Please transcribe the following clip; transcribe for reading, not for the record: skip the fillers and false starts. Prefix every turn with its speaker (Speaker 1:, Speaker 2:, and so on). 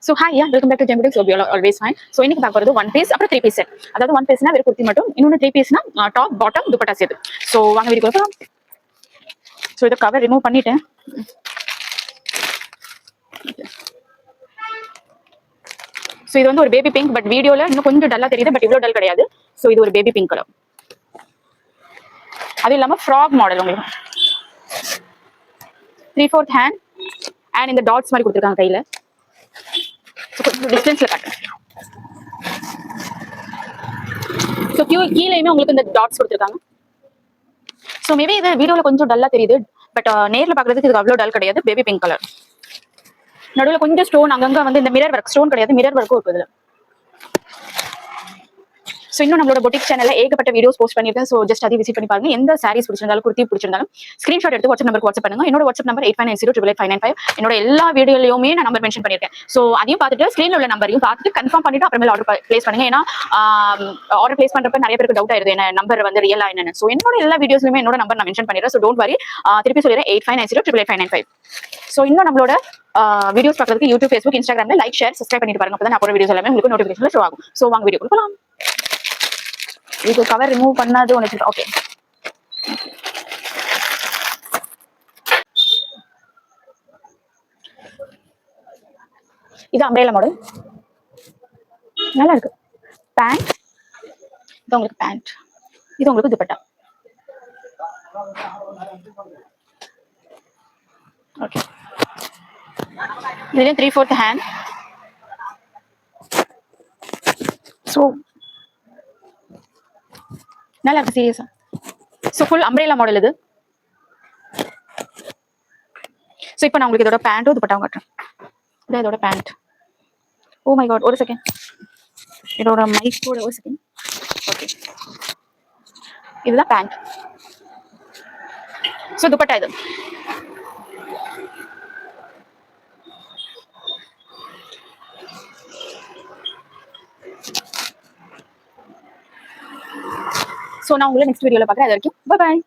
Speaker 1: So hi, yeah, welcome back to Gemini. So we are always fine. So இன்னைக்கு பார்க்க போறது one piece அப்புறம் three piece set. அதாவது one பீஸ்னா வெறும் குர்த்தி மட்டும், இன்னொன்று த்ரீ பீஸ்னா டாப் பாட்டம் துப்பட்டா சேர்த்து. ஸோ வாங்க வீடியோ போகலாம். ஸோ இதை கவர் ரிமூவ் பண்ணிட்டேன். ஸோ இது வந்து ஒரு பேபி பிங்க், பட் வீடியோல இன்னும் கொஞ்சம் டல்லா தெரியுது, பட் இவ்வளோ டல் கிடையாது. ஸோ இது ஒரு பேபி பிங்க் கலர். அது இல்லாமல் ஃப்ராக் மாடல் உங்களுக்கு 3/4 ஹேண்ட் அண்ட் இந்த டாட்ஸ் மாதிரி கொடுத்துருக்காங்க கையில். ஸோ கொஞ்சம் டிஸ்டன்ஸ்ல காட்டுறேன். ஸோ கீழேயுமே உங்களுக்கு இந்த டாட்ஸ் கொடுத்துருக்காங்க. ஸோ மேபி இது வீடியோவில் கொஞ்சம் டல்லா தெரியுது, பட் நேரில் பார்க்குறதுக்கு இது அவ்வளோ டல் கிடையாது. பேபி பிங்க் கலர், நடுவில் கொஞ்சம் ஸ்டோன், அங்கங்கே வந்து இந்த மிரர் ஒர்க், ஸ்டோன் கிடையாது மிரர் ஒர்க்கும் இருக்குது. ஸோ இன்னும் நம்மளோட பொட்டிக் சேனல்ல ஏகப்பட்ட வீடியோஸ் போஸ்ட் பண்ணிருக்கேன். ஸோ ஜஸ்ட் அதை விசிட் பண்ணி பாருங்க. எந்த சாரீஸ் பிடிச்சிருந்தாலும் குர்த்தி பிடிச்சிருந்தாலும் ஸ்கிரீன்ஷாட் எடுத்து வாட்ஸ்அப் நம்பருக்கு வாட்ஸ்அப் பண்ணுங்க. என்னோட வாட்ஸ்அப் நம்பர் 8590888595. என்னோட எல்லா வீடியோலையுமே நான் நம்பர் மென்ஷன் பண்ணிருக்கேன். ஸோ அதையும் பார்த்துட்டு ஸ்கிரீன்ல உள்ள நம்பரையும் பார்த்துட்டு கன்ஃபார்ம் பண்ணிட்டு அப்புறமேல ஆர்டர் பிளேஸ் பண்ணுங்க. ஏன்னா ஆர்டர் பிளேஸ் பண்றப்ப நிறைய பேருக்கு டவுட் ஆயிருது என்ன நம்பர் வந்து ரியலா என்னன்னு. ஸோ என்னோட எல்லா வீடியோஸ்லுமே என்னோட நம்பர் நான் மென்ஷன் பண்ணிடுறேன். So don't worry. திருப்பி சொல்லிடுறேன் 8590888595. ஸோ இன்னும் நம்மளோட வீடியோஸ் பார்க்கறதுக்கு யூடியூப், ஃபேஸ்புக், இன்ஸ்டாகிராம்ல லைக், ஷேர், சப்ஸ்கிரைப் பண்ணிட்டு பாருங்க. அப்பதான் நான் வீடியோஸ் எல்லாமே உங்களுக்கு நோட்டிஃபிகேஷன்ல ஷோ ஆகும். ஸோ வாங்க வீடியோ போகலாம். இது கவர் ரிமூவ் பண்ணாது ஒன்று. ஓகே, இது அம்ரேலா மாடல், நல்லா இருக்கு. பேண்ட், இது உங்களுக்கு பேண்ட், இது உங்களுக்கு துப்பட்டா. ஓகே, இதுல 3/4 ஹேண்ட். ஸோ நல்லா இருக்கு சீரியஸா. ஸோ ஃபுல் அம்ரேலா மாடல் இது. ஸோ இப்போ நான் உங்களுக்கு இதோட பேண்ட்டும் துப்பட்டாவும் காட்டுறேன். இதான் இதோட பேண்ட். ஓ மை காட், ஒரு செகண்ட், இதோட மைக்கோட ஒரு செகண்ட். ஓகே, இதுதான் பேண்ட். ஸோ துப்பட்டா இது. ஸோ நான் உங்களை நெக்ஸ்ட் வீடியோவில் பார்க்குறேன். அது வரைக்கும் பை பாய்.